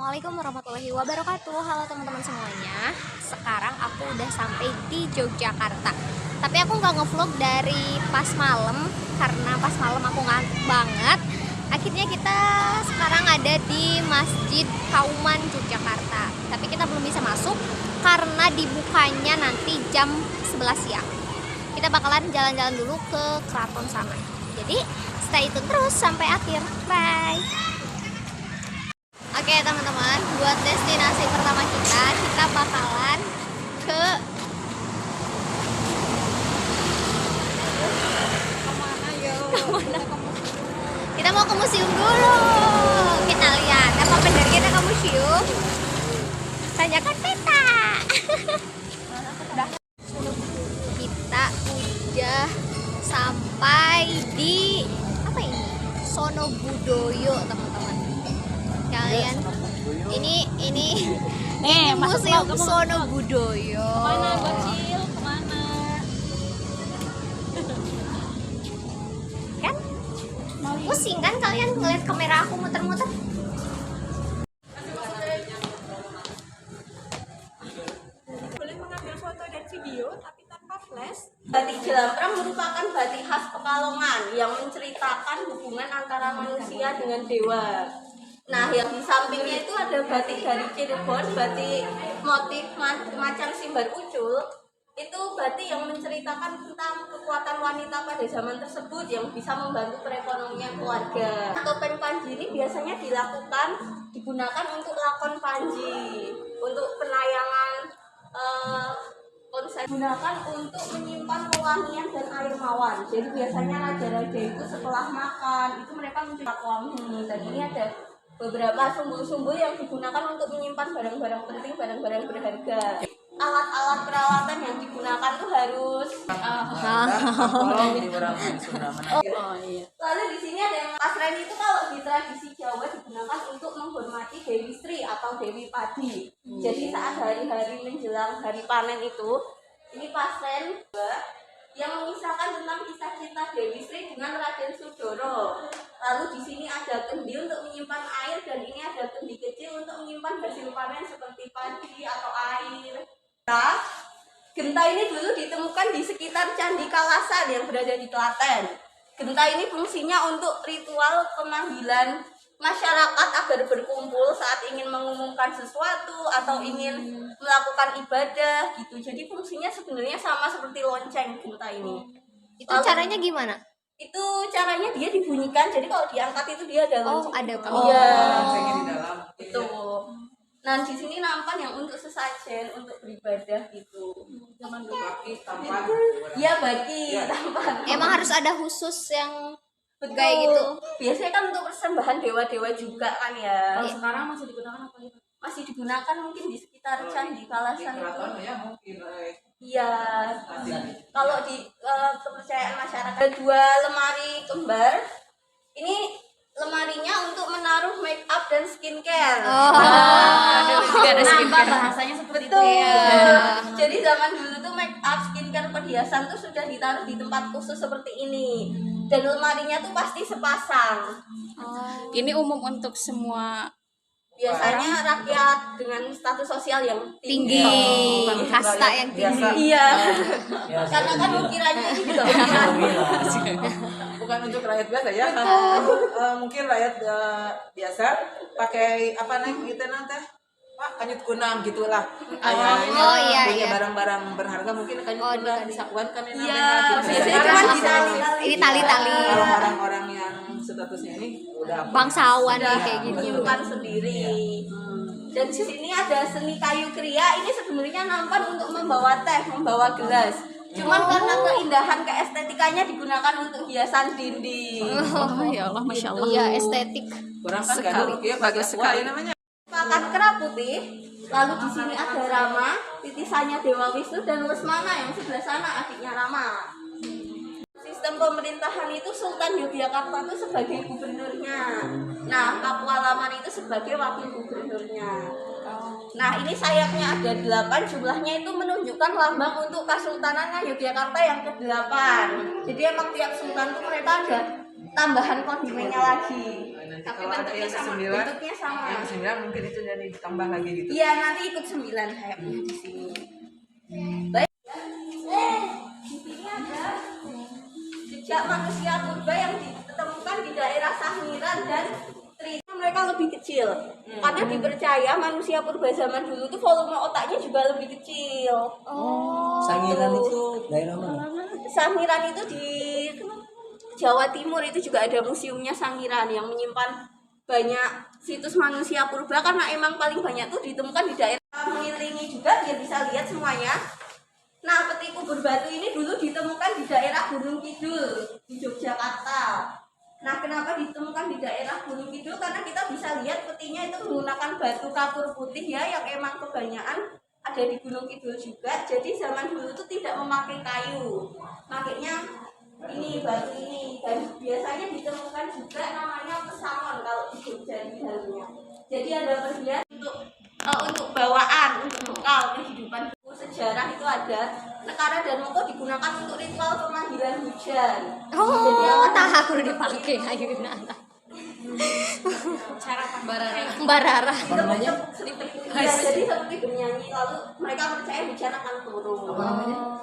Assalamualaikum warahmatullahi wabarakatuh. Halo teman-teman semuanya. Sekarang aku udah sampai di Yogyakarta. Tapi aku nggak ngevlog dari pas malam karena pas malam aku ngantuk banget. Akhirnya kita sekarang ada di Masjid Kauman Yogyakarta. Tapi kita belum bisa masuk karena dibukanya nanti jam 11 siang. Kita bakalan jalan-jalan dulu ke keraton sana. Jadi stay tune terus sampai akhir. Bye. Oke teman-teman, buat destinasi pertama kita bakalan ke kemana? Kita mau ke museum dulu. Kita lihat apa benar kita ke museum. Tanyakan peta. Kita udah sampai di apa ini? Sono Budoyo teman-teman. Kalian ini museum Sono Budoyo. Kemana bocil? Kemana? Kan pusing kan kalian ngeliat kamera aku muter-muter. Boleh mengambil foto dan video tapi tanpa flash. Batik Jelamprang merupakan batik khas Pekalongan yang menceritakan hubungan antara manusia dengan dewa. Nah, yang di sampingnya itu ada batik dari Cirebon, batik motif macan simbar ucul. Itu batik yang menceritakan tentang kekuatan wanita pada zaman tersebut yang bisa membantu perekonomian keluarga. Topeng Panji ini biasanya digunakan untuk lakon Panji, untuk penayangan konser, digunakan untuk menyimpan pewangian dan air mawar. Jadi biasanya raja-raja itu setelah makan itu mereka mencipta wangi. Dan ini ada beberapa sumbu-sumbu yang digunakan untuk menyimpan barang-barang penting, barang-barang berharga. Alat-alat peralatan yang digunakan tuh harus Lalu di sini ada yang pasren itu kalau di tradisi Jawa digunakan untuk menghormati Dewi Sri atau Dewi Padi. Jadi saat hari-hari menjelang hari panen itu, ini pasren yang mengisahkan tentang kisah cinta Dewi Sri dengan Raden Sudoro. Lalu di sini ada kendi untuk menyimpan air dan ini ada kendi kecil untuk menyimpan hasil panen seperti padi atau air. Nah, genta ini dulu ditemukan di sekitar Candi Kalasan yang berada di Klaten. Genta ini fungsinya untuk ritual pemanggilan masyarakat agar berkumpul saat ingin mengumumkan sesuatu atau ingin melakukan ibadah gitu. Jadi fungsinya sebenarnya sama seperti lonceng genta ini. Itu caranya gimana? Itu caranya dia dibunyikan. Jadi kalau diangkat itu dia ada lonceng. Oh, ada. Iya. Loncengnya di dalam. Itu. Nah, di sini nampan yang untuk sesajen, untuk beribadah gitu. Zaman dulu. Baki, tampan. Iya, bagi tampan. Emang harus ada khusus yang Betul. kayak gitu. Biasanya kan untuk persembahan dewa-dewa juga kan ya. Kalau sekarang masih digunakan apa itu? Masih digunakan mungkin di sekitar Candi Kalasan itu. Keraton ya mungkin. Iya. Kalau di kepercayaan masyarakat ada 2 lemari kembar. Ini lemarinya untuk menaruh make up dan skincare. Kenapa bahasanya seperti itu Betul. ya? Jadi zaman dulu tuh make up, skincare, perhiasan tuh sudah ditaruh di tempat khusus seperti ini. Dan lemarinya tuh pasti sepasang. Ini umum untuk semua Biasanya rakyat dengan status sosial yang Tinggi, kasta yang tinggi. Iya. Karena kan ukirannya ini juga ukiran. Bukan untuk rakyat biasa ya. Mungkin rakyat biasa pakai apa nih kita nanti kanyut kunam gitulah. Oh, iya, punya iya. barang-barang berharga mungkin kanyut kunam disakuan kan ini Iya, namanya. biasanya cuma di tali-tali. Ini tali-tali. Kalau orang-orang yang statusnya ini udah Bangsawan Sudah kayak gini. menyimpan sendiri. Dan di sini ada seni kayu kriya. Ini sebenarnya nampan untuk membawa teh, membawa gelas. Cuman karena keindahan keestetikanya digunakan untuk hiasan dinding. Oh ya Allah, Masya Allah. Iya, estetik. kurang kan Sekali. gaduh ya Bagus sekali. namanya. Pakan kera putih. Lalu di sini ada Rama, titisannya Dewa Wisnu dan Lesmana yang sebelah sana adiknya Rama. Sistem pemerintahan itu Sultan Yogyakarta itu sebagai gubernurnya. Nah, Pakualaman itu sebagai wakil gubernurnya. Nah, ini sayapnya ada 8, jumlahnya itu menunjukkan lambang untuk Kesultanannya Yogyakarta yang ke-8. Jadi emang tiap sultan itu mereka ada tambahan kondimennya lagi. Nanti Tapi kalau ada bentuknya yang sama, ke-9, bentuknya sama. yang ke-9 mungkin itu jadi ditambah lagi gitu. Iya, nanti ikut 9 sayapnya di sini. Baik. Di sini ada jejak manusia purba yang ditemukan di daerah Sangiran dan Trina. Mereka lebih kecil. Karena dipercaya manusia purba zaman dulu itu volume otaknya juga lebih kecil. Sangiran itu daerah mana? Sangiran itu di Jawa Timur, itu juga ada museumnya Sangiran yang menyimpan banyak situs manusia purba karena emang paling banyak tuh ditemukan di daerah. Mengiringi juga biar bisa lihat semuanya. Nah, peti kubur batu ini dulu ditemukan di daerah Gunung Kidul di Yogyakarta. Nah, kenapa ditemukan di daerah Gunung Kidul? Karena kita bisa lihat petinya itu menggunakan batu kapur putih ya, yang emang kebanyakan ada di Gunung Kidul juga. Jadi zaman dulu itu tidak memakai kayu, makanya ini batu ini. Dan biasanya ditemukan juga namanya pesangon kalau di Jogja di dalamnya. Jadi ada perhiasan untuk bawaan, untuk bekal kehidupan. Sejarah itu ada nekara dan moko digunakan untuk ritual pemanggilan hujan. Oh, tahu dipakai ayo Cara Mbak Rara. Apa namanya? jadi seperti bernyanyi, lalu mereka percaya hujan akan turun.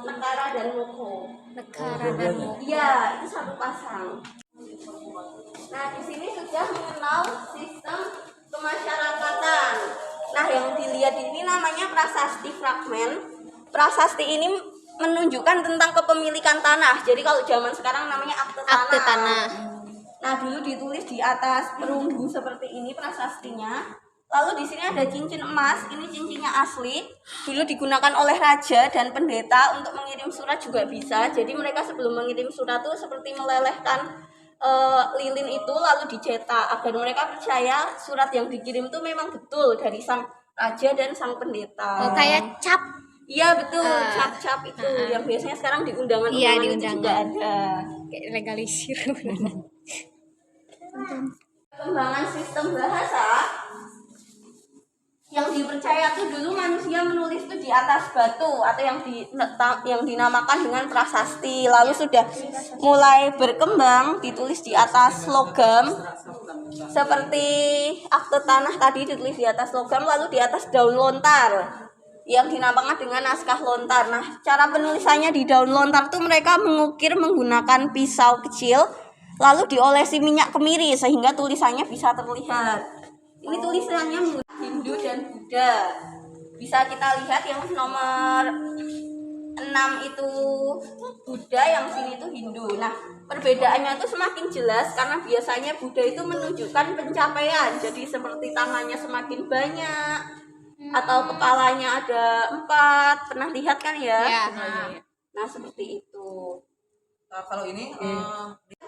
Nekara dan moko. Negara dan Moko. Iya, itu satu pasang. Nah, di sini sudah mengenal sistem kemasyarakatan. Nah, yang dilihat ini namanya prasasti fragmen. Prasasti ini menunjukkan tentang kepemilikan tanah. Jadi kalau zaman sekarang namanya akte tanah. Akte tanah. Nah, dulu ditulis di atas perunggu seperti ini prasastinya. Lalu di sini ada cincin emas, ini cincinnya asli. Dulu digunakan oleh raja dan pendeta untuk mengirim surat juga bisa. Jadi mereka sebelum mengirim surat tuh seperti melelehkan lilin itu lalu dicetak agar mereka percaya surat yang dikirim tuh memang betul dari sang raja dan sang pendeta. Oh, kayak cap. Iya betul, cap-cap itu yang biasanya sekarang di undangan Iya, di itu undangan. juga ada. Kayak legalisir. Perkembangan sistem bahasa yang dipercaya tuh dulu manusia menulis tuh di atas batu atau yang dinamakan dengan prasasti, lalu sudah mulai berkembang ditulis di atas logam seperti akte tanah tadi ditulis di atas logam, lalu di atas daun lontar yang dinamakan dengan naskah lontar. Nah, cara penulisannya di daun lontar tuh mereka mengukir menggunakan pisau kecil lalu diolesi minyak kemiri sehingga tulisannya bisa terlihat. Ini tulisannya menggunakan Hindu dan Buddha. Bisa kita lihat yang nomor 6 itu Buddha, yang sini itu Hindu. Nah, perbedaannya itu semakin jelas karena biasanya Buddha itu menunjukkan pencapaian. Jadi seperti tangannya semakin banyak atau kepalanya ada 4. Pernah lihat kan ya? Ya. Nah, seperti itu. Kalau ini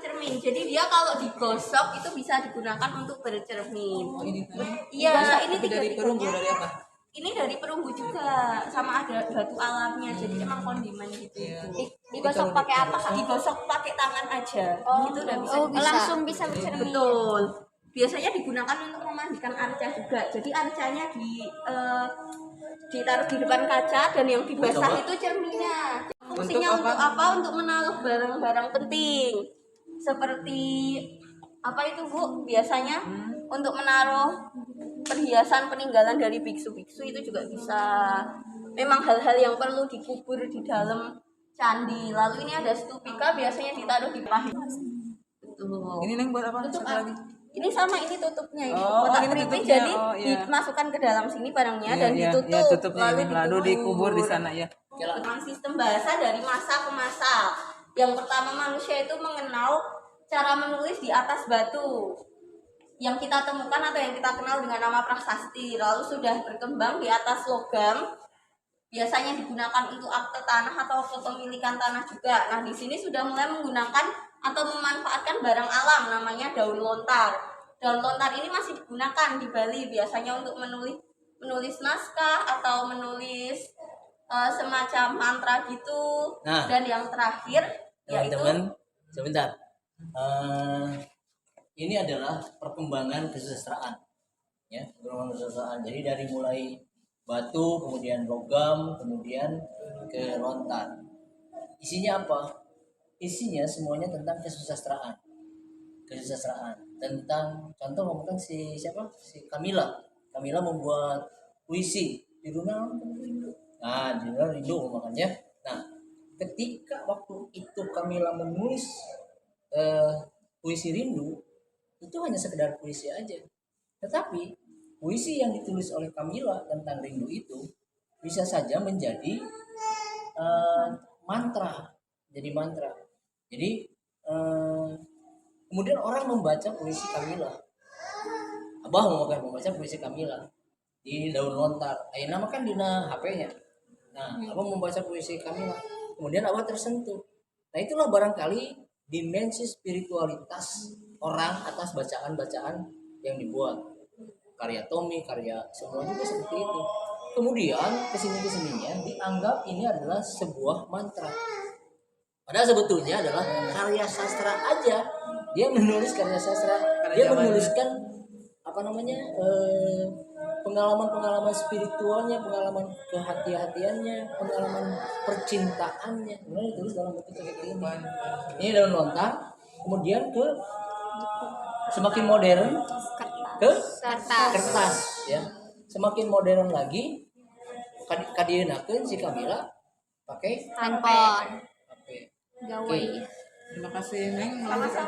Cermin. Jadi dia kalau digosok itu bisa digunakan untuk bercermin. ini Iya, ini tapi dari perunggu tiga-tiganya. dari apa? Ini dari perunggu juga, sama ada batu alamnya. Jadi emang kondimen gitu. Iya. Digosok pakai apa, Kak? Digosok pakai tangan aja. Itu udah bisa. Oh, langsung bisa bercermin. Betul. Biasanya digunakan untuk memandikan arca juga. Jadi arcanya ditaruh di depan kaca dan yang dibasah itu cerminnya. Fungsinya untuk apa? Untuk menaruh barang-barang penting. Seperti apa itu, Bu? Biasanya untuk menaruh perhiasan peninggalan dari biksu-biksu itu juga bisa. Memang hal-hal yang perlu dikubur di dalam candi. Lalu ini ada stupika, biasanya ditaruh di pahit. Betul. Ini Neng buat apa? Tutup Satu apa? lagi. Ini sama, ini tutupnya ini. Oh, Kotak ini keripik, tutupnya. jadi Oh, iya. dimasukkan ke dalam sini barangnya dan Iya, ditutup. iya, tutupnya ini. Lalu dikubur di sana ya. Tentang sistem bahasa dari masa ke masa. Yang pertama, manusia itu mengenal cara menulis di atas batu yang kita temukan atau yang kita kenal dengan nama prasasti. Lalu sudah berkembang di atas logam, biasanya digunakan untuk akte tanah atau kepemilikan tanah juga. Nah, di sini sudah mulai menggunakan atau memanfaatkan barang alam namanya daun lontar. Daun lontar ini masih digunakan di Bali biasanya untuk menulis naskah atau menulis semacam mantra gitu. Nah, Dan yang terakhir yaitu teman-teman, sebentar. Ini adalah perkembangan kesusastraan, ya, perkembangan kesusastraan. Jadi dari mulai batu, kemudian logam, kemudian ke lontar. Isinya apa? Isinya semuanya tentang kesusastraan. kesusastraan tentang contoh ngomongkan si siapa si Kamila membuat puisi judulnya Rindu. Nah judulnya Rindu makanya. Nah ketika waktu itu Kamila menulis puisi Rindu itu hanya sekedar puisi aja, tetapi puisi yang ditulis oleh Kamila tentang rindu itu bisa saja menjadi mantra, jadi mantra. Jadi kemudian orang membaca puisi Kamila, abah mau membaca puisi Kamila di daun lontar, nama kan dina HP-nya. Nah, abah membaca puisi Kamila, kemudian abah tersentuh. Nah, itulah barangkali dimensi spiritualitas orang atas bacaan-bacaan yang dibuat. Karya Tommy, karya semua juga seperti itu. Kemudian kesininya dianggap ini adalah sebuah mantra. Padahal sebetulnya adalah karya sastra aja. Dia menulis karya sastra, dia menuliskan pengalaman-pengalaman spiritualnya, pengalaman kehati-hatiannya, pengalaman percintaannya. Kemudian ditulis dalam bentuk kayak gini. Ini daun lontar, kemudian ke semakin modern ke kertas ya. Semakin modern lagi kadienakeun si Kamila pakai handphone HP. gawe. Terima kasih Neng. Melanjutkan.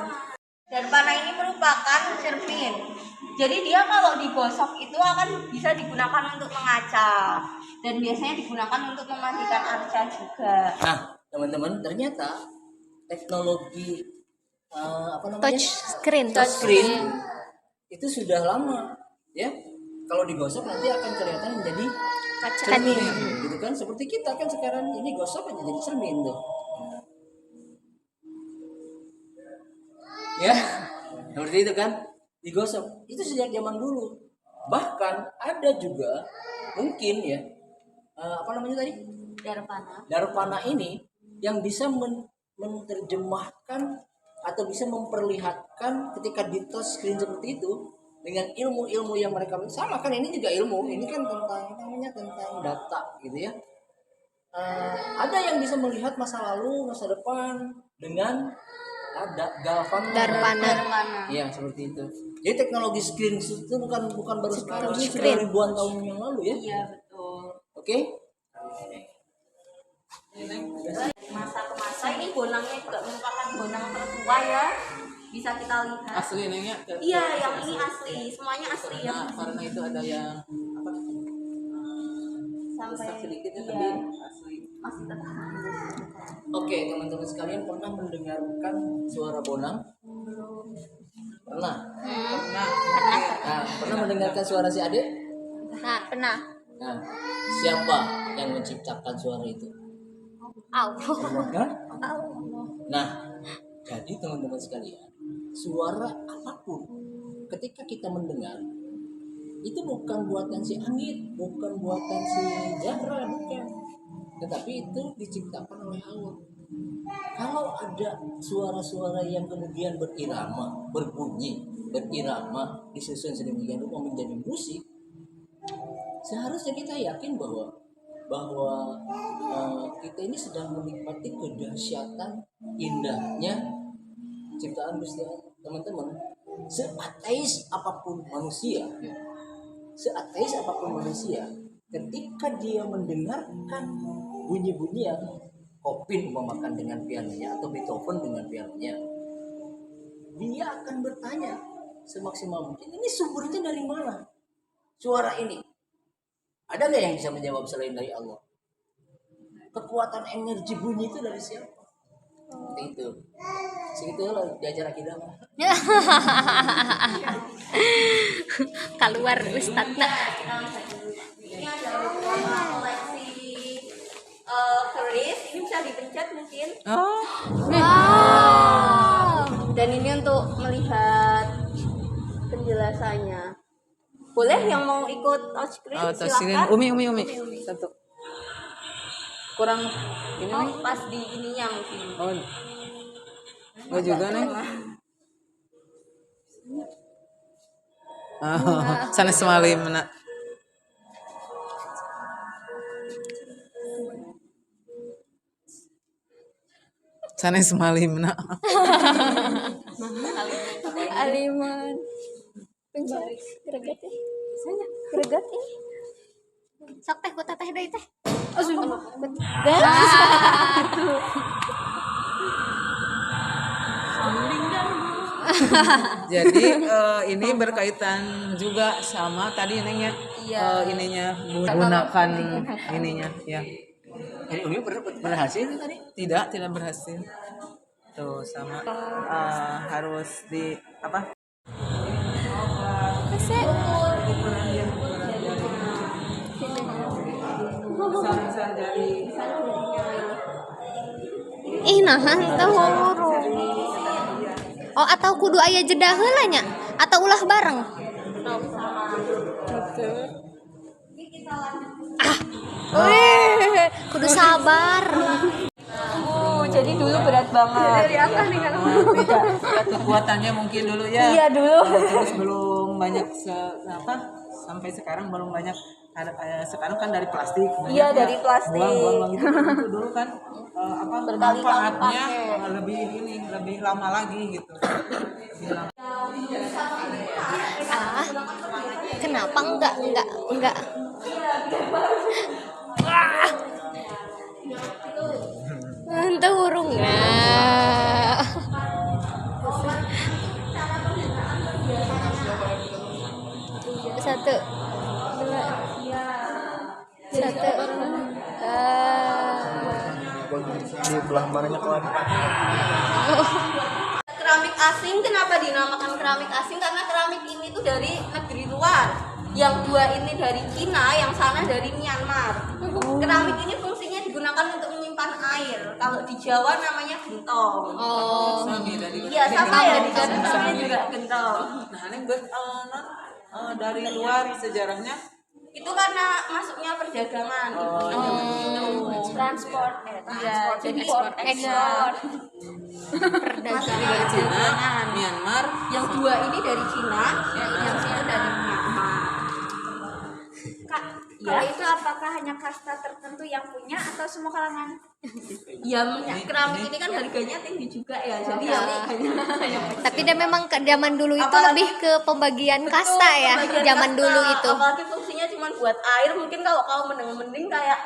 Dan panah ini merupakan cermin. Jadi dia kalau digosok itu akan bisa digunakan untuk mengaca dan biasanya digunakan untuk memandikan arca juga. Nah, teman-teman, ternyata teknologi Touch screen itu sudah lama, ya. Kalau digosok nanti akan kelihatan menjadi kaca cermin, gitu kan? Seperti kita kan sekarang ini gosok aja jadi cermin tuh. Ya, seperti itu kan? Digosok. Itu sejak zaman dulu. Bahkan ada juga mungkin ya, tadi? Darpana ini yang bisa menerjemahkan atau bisa memperlihatkan ketika di touch screen seperti itu dengan ilmu-ilmu yang mereka sama kan, ini juga ilmu, ini kan tentang data gitu ya. Ada yang bisa melihat masa lalu, masa depan dengan ada Darpana. Iya, seperti itu. Jadi teknologi screen itu bukan baru sekarang, Screen. ribuan tahun yang lalu ya. Iya betul. Oke. Masa ke masa ini bonangnya juga merupakan bonang tertua ya. Bisa kita lihat. Asli Nengnya. Iya, yang ini asli, semuanya asli ya. Karena itu ada yang apa? Sampai Rusak sedikit ya, iya, tapi asli. masih tetap. Oke, teman-teman sekalian pernah mendengarkan suara bonang? Pernah? Nah, Nah, pernah mendengarkan suara si Ade? Nah, pernah. Nah, siapa yang menciptakan suara itu? Allah kan? Nah, jadi teman-teman sekalian, suara apapun ketika kita mendengar itu bukan buatan si angin, bukan buatan si Zahra, bukan. Tetapi itu diciptakan oleh Allah. Kalau ada suara-suara yang kemudian berirama, berbunyi, berirama, disusun sedemikian rupa menjadi musik, seharusnya kita yakin bahwa kita ini sedang menikmati kedahsyatan indahnya ciptaan Gusti Allah. Teman-teman, seateis apapun manusia, ketika dia mendengarkan bunyi-bunyian Chopin umpamakan dengan pianonya atau Beethoven dengan pianonya, dia akan bertanya semaksimal mungkin, ini sumbernya dari mana? Suara ini ada nggak yang bisa menjawab selain dari Allah? Kekuatan energi bunyi itu dari siapa? Seperti itu. Segitu loh di acara kita. Keluar Ustadz. Ini ada beberapa koleksi keris, ini bisa dipencet mungkin. oh, Dan ini untuk melihat penjelasannya. Boleh yang mau ikut touch screen silakan. Umi. Satu. Kurang ini Oh, nih. pas di ininya mungkin. Oh. Enggak juga nih. Sana semalim nak. Sana semalim nak. Aliman. Pencari greget ya. Greget ini. Sok teh ku teteh deui teh. Oh, sudah. Jadi ini berkaitan juga sama tadi ininya, ininya menggunakan ininya, ya. Jadi Umi berhasil tadi? Tidak berhasil. Tuh sama harus di apa? Besar dari Ih, nahan teh wuru. Oh, atau kudu aya jeda heula nya atau ulah bareng? Kudu sabar. Jadi dulu berat banget. Dari atas nih kan. beda kekuatannya mungkin dulu ya. Iya dulu. Terus belum banyak sampai sekarang belum banyak sekarang kan dari plastik. Iya, banyak dari ya. plastik. Buang-buang gitu kan itu dulu kan Berkali-kali manfaatnya pakai. lebih lama lagi gitu. Lebih lama. Kenapa enggak? Ente urung nggak? Satu, dua, satu. Di belah mananya kawan? Keramik asing kenapa dinamakan keramik asing? Karena keramik ini tuh dari negeri luar. Yang dua ini dari Cina, yang sana dari Myanmar. Keramik ini fungsinya digunakan untuk menyimpan air. Kalau di Jawa namanya gentong. Oh, Sami dari Iya sama ya di Jawa namanya juga gentong. Nah, ini dari luar sejarahnya Itu karena masuknya perdagangan. Transport. Iya, jadi ekspor. perdagangan. Cina, Myanmar, Yang dua ini dari Cina, yang satu dari Myanmar. Kak, kalau itu apakah hanya kasta tertentu yang punya atau semua kalangan? Ya, keramik ini kan harganya tinggi juga ya. Jadi ya Tapi dia memang ke zaman dulu itu Apalagi- lebih ke pembagian kasta ya, Bagian zaman kasta. dulu itu. Apalagi fungsinya cuma buat air, mungkin kalau kau mending kayak.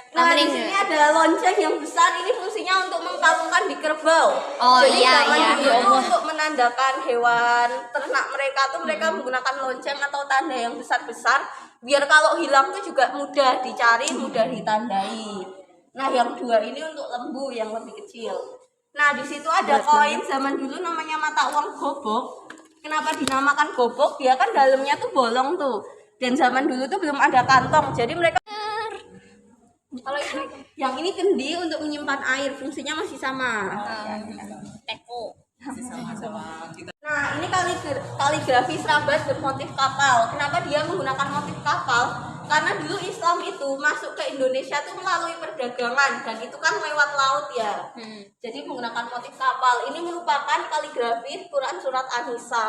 Nah, di Mending. sini ada lonceng yang besar. Ini fungsinya untuk mengkalungkan di kerbau. Oh, Jadi iya, zaman iya. dulu itu untuk menandakan hewan ternak mereka tuh mereka menggunakan lonceng atau tanda yang besar-besar. Biar kalau hilang tuh juga mudah dicari, mudah ditandai. Nah, yang dua ini untuk lembu yang lebih kecil. Nah, di situ ada koin zaman dulu namanya mata uang gobok. Kenapa dinamakan gobok? Dia kan dalamnya tuh bolong tuh. Dan zaman dulu tuh belum ada kantong. Jadi mereka kalau yang ini kendi untuk menyimpan air, fungsinya masih sama. Teko. sama kita. Nah, ini kaligrafi Serabat bermotif kapal. Kenapa dia menggunakan motif kapal? Karena dulu Islam itu masuk ke Indonesia tuh melalui perdagangan dan itu kan lewat laut ya. Jadi menggunakan motif kapal. Ini merupakan kaligrafi Quran surat An-Nisa.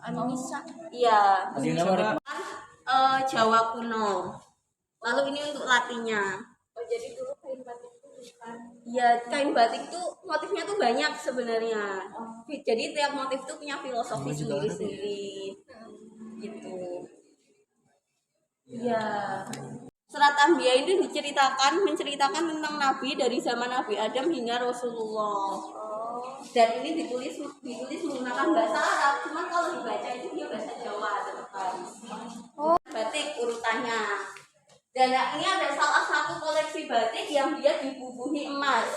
Anissa. Iya. Ada nama Jawa kuno. Lalu ini untuk latinya. Oh, jadi dulu kain batik itu bukan. Ya, kain batik tuh motifnya tuh banyak sebenarnya. Jadi tiap motif tuh punya filosofi sendiri-sendiri. Gitu. Ya. Surat Anbiya ini menceritakan tentang nabi dari zaman Nabi Adam hingga Rasulullah. Dan ini ditulis menggunakan bahasa Arab, cuman kalau dibaca itu dia bahasa Jawa teman. Batik urutannya. Dan ini ada salah satu koleksi batik yang dia dibubuhi emas.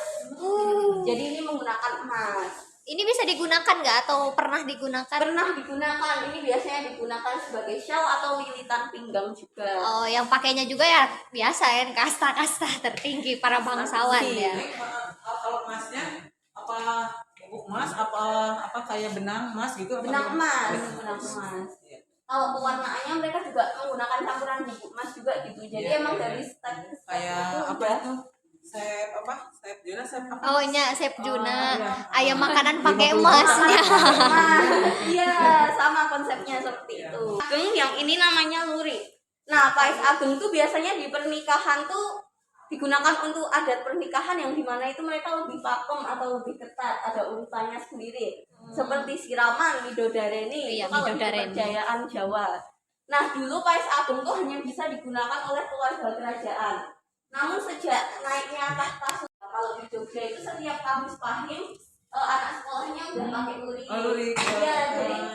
Jadi ini menggunakan emas. Ini bisa digunakan nggak atau pernah digunakan? Pernah digunakan. Ini biasanya digunakan sebagai shawl atau lilitan pinggang juga. Oh, yang pakainya juga ya biasa ya, kasta-kasta tertinggi para bangsawan ya. Ini kalau emasnya apa bubuk emas apa kayak benang emas gitu? Benang emas. Kalau pewarnaannya mereka juga menggunakan campuran bubuk emas juga gitu. Jadi Iya, emang iya. dari step Kayak itu apa udah. itu? Sep Juna apa? Oh, nya Chef Juna. iya. Ayam makanan pakai emasnya. Iya, sama konsepnya seperti itu. Ageng yang ini namanya lurik. Nah, Pais Ageng tuh biasanya di pernikahan tuh digunakan untuk adat pernikahan yang dimana itu mereka lebih pakem atau lebih ketat, ada urutannya sendiri. Seperti siraman, midodareni, Iya, itu kalau di midodareni. kepercayaan Jawa. Nah dulu Pais Ageng tuh hanya bisa digunakan oleh keluarga kerajaan. Namun sejak naiknya tahta Sultan, kalau di Jogja itu setiap Kamis Pahing anak sekolahnya udah pakai lurik. Oh, lurik. Iya,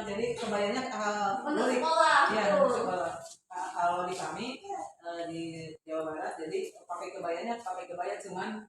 Jadi kebayanya untuk lurik. sekolah. Iya, betul. untuk sekolah. Kalau di kami di Jawa Barat, jadi pakai kebayanya pakai kebaya cuman